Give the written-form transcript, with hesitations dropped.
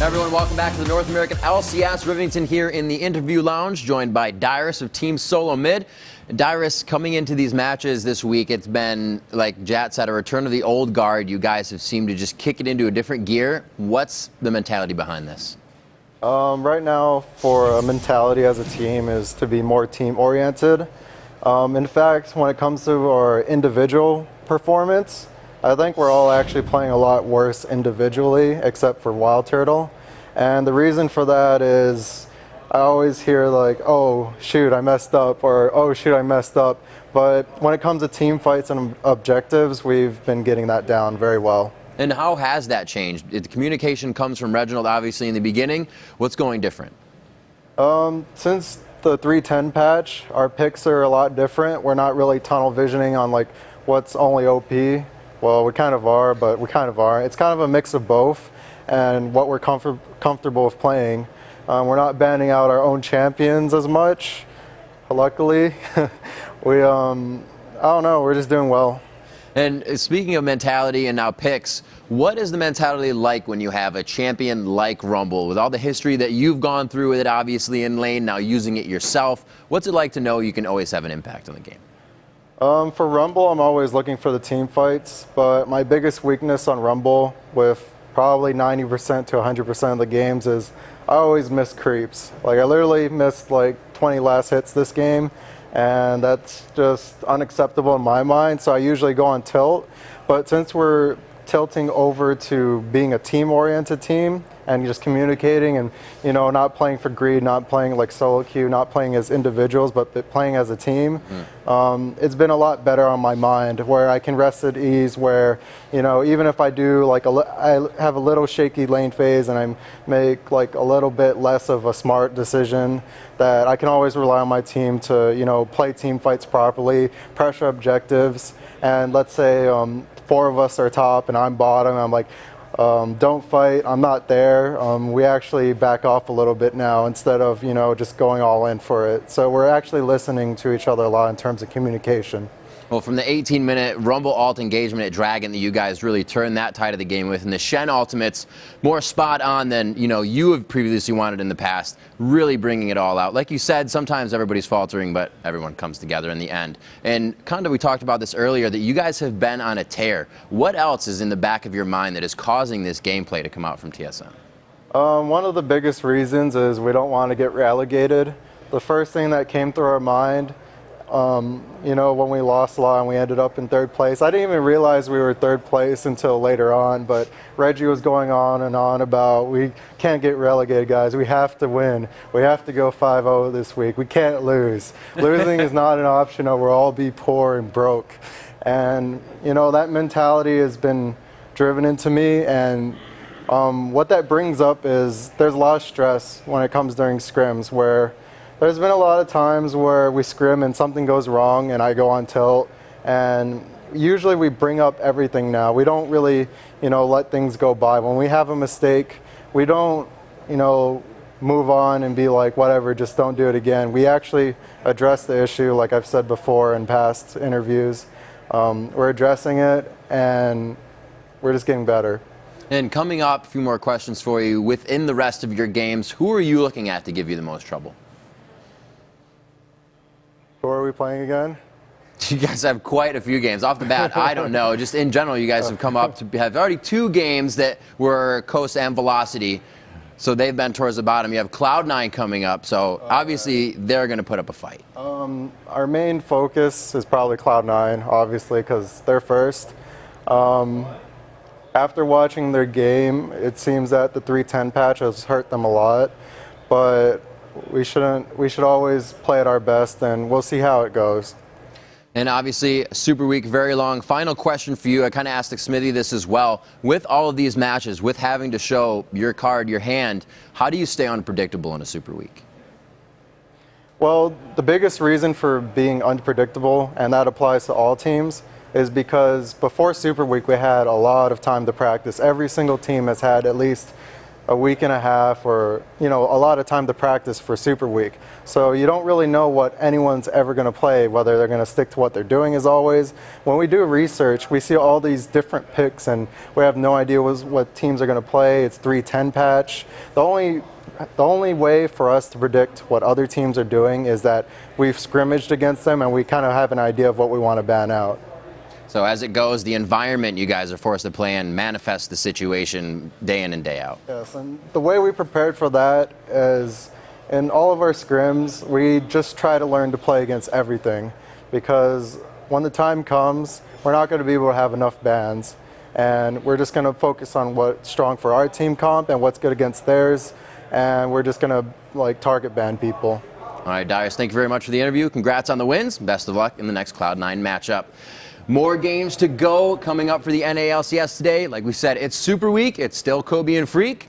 Everyone, welcome back to the North American LCS. Rivington here in the interview lounge, joined by Dyrus of Team Solo Mid. Dyrus, coming into these matches this week, it's been, like Jat said, a return to the old guard. You guys have seemed to just kick it into a different gear. What's the mentality behind this? Right now, for a mentality as a team is to be more team-oriented. In fact, when it comes to our individual performance, I think we're all actually playing a lot worse individually, except for Wild Turtle. And the reason for that is I always hear like, oh, shoot, I messed up, or oh, shoot, I messed up. But when it comes to team fights and objectives, we've been getting that down very well. And how has that changed? The communication comes from Reginald, obviously, in the beginning. What's going different? Since the 310 patch, our picks are a lot different. We're not really tunnel visioning on like what's only OP. Well, we kind of are, but we kind of are. It's kind of a mix of both and what we're comfortable with playing. We're not banning out our own champions as much, luckily. I don't know, we're just doing well. And speaking of mentality and now picks, what is the mentality like when you have a champion like Rumble? With all the history that you've gone through with it, obviously, in lane, now using it yourself, what's it like to know you can always have an impact on the game? For Rumble, I'm always looking for the team fights, but my biggest weakness on Rumble, with probably 90% to 100% of the games, is I always miss creeps. Like, I literally missed like 20 last hits this game, and that's just unacceptable in my mind, so I usually go on tilt. But since we're tilting over to being a team-oriented team and just communicating and, you know, not playing for greed, not playing like solo queue, not playing as individuals, but playing as a team, it's been a lot better on my mind, where I can rest at ease, where, you know, even if I do like I have a little shaky lane phase and I make like a little bit less of a smart decision, that I can always rely on my team to, you know, play team fights properly, pressure objectives, and let's say 4 of us are top and I'm bottom, I'm like, don't fight, I'm not there. We actually back off a little bit now instead of, you know, just going all in for it. So we're actually listening to each other a lot in terms of communication. Well, from the 18-minute Rumble alt engagement at Dragon that you guys really turned that tide of the game with, and the Shen ultimates more spot on than, you know, you have previously wanted in the past, really bringing it all out. Like you said, sometimes everybody's faltering, but everyone comes together in the end. And Konda, we talked about this earlier, that you guys have been on a tear. What else is in the back of your mind that is causing this gameplay to come out from TSM? One of the biggest reasons is we don't want to get relegated. The first thing that came through our mind, you know, when we lost Law and we ended up in 3rd place. I didn't even realize we were 3rd place until later on, but Reggie was going on and on about, we can't get relegated, guys. We have to win. We have to go 5-0 this week. We can't lose. Losing is not an option, or we'll all be poor and broke. And, you know, that mentality has been driven into me, and what that brings up is there's a lot of stress when it comes during scrims, where there's been a lot of times where we scrim and something goes wrong and I go on tilt, and usually we bring up everything now. We don't really, you know, let things go by. When we have a mistake, we don't, you know, move on and be like, whatever, just don't do it again. We actually address the issue, like I've said before in past interviews. We're addressing it and we're just getting better. And coming up, a few more questions for you. Within the rest of your games, who are you looking at to give you the most trouble? Who are we playing again? You guys have quite a few games. Off the bat, I don't know. Just in general, you guys have come up to have already 2 games that were Coast and Velocity. So they've been towards the bottom. You have Cloud9 coming up. So obviously, they're going to put up a fight. Our main focus is probably Cloud9, obviously, because they're first. After watching their game, it seems that the 310 patch has hurt them a lot. But we should always play at our best, and we'll see how it goes. And obviously, Super Week, very long. Final question for you. I kind of asked Smithy this as well. With all of these matches, with having to show your card, your hand, how do you stay unpredictable in a Super Week? Well, the biggest reason for being unpredictable, and that applies to all teams, is because before Super Week we had a lot of time to practice. Every single team has had at least a week and a half or, a lot of time to practice for Super Week. So you don't really know what anyone's ever going to play, whether they're going to stick to what they're doing as always. When we do research, we see all these different picks and we have no idea what teams are going to play. It's 3-10 patch. The only way for us to predict what other teams are doing is that we've scrimmaged against them and we kind of have an idea of what we want to ban out. So as it goes, the environment you guys are forced to play in manifests the situation day in and day out. Yes, and the way we prepared for that is in all of our scrims, we just try to learn to play against everything, because when the time comes, we're not going to be able to have enough bans, and we're just going to focus on what's strong for our team comp and what's good against theirs, and we're just going to target ban people. All right, Dyrus, thank you very much for the interview. Congrats on the wins. Best of luck in the next Cloud9 matchup. More games to go coming up for the NA LCS today. Like we said, it's Super Week. It's still Kobe and Freak.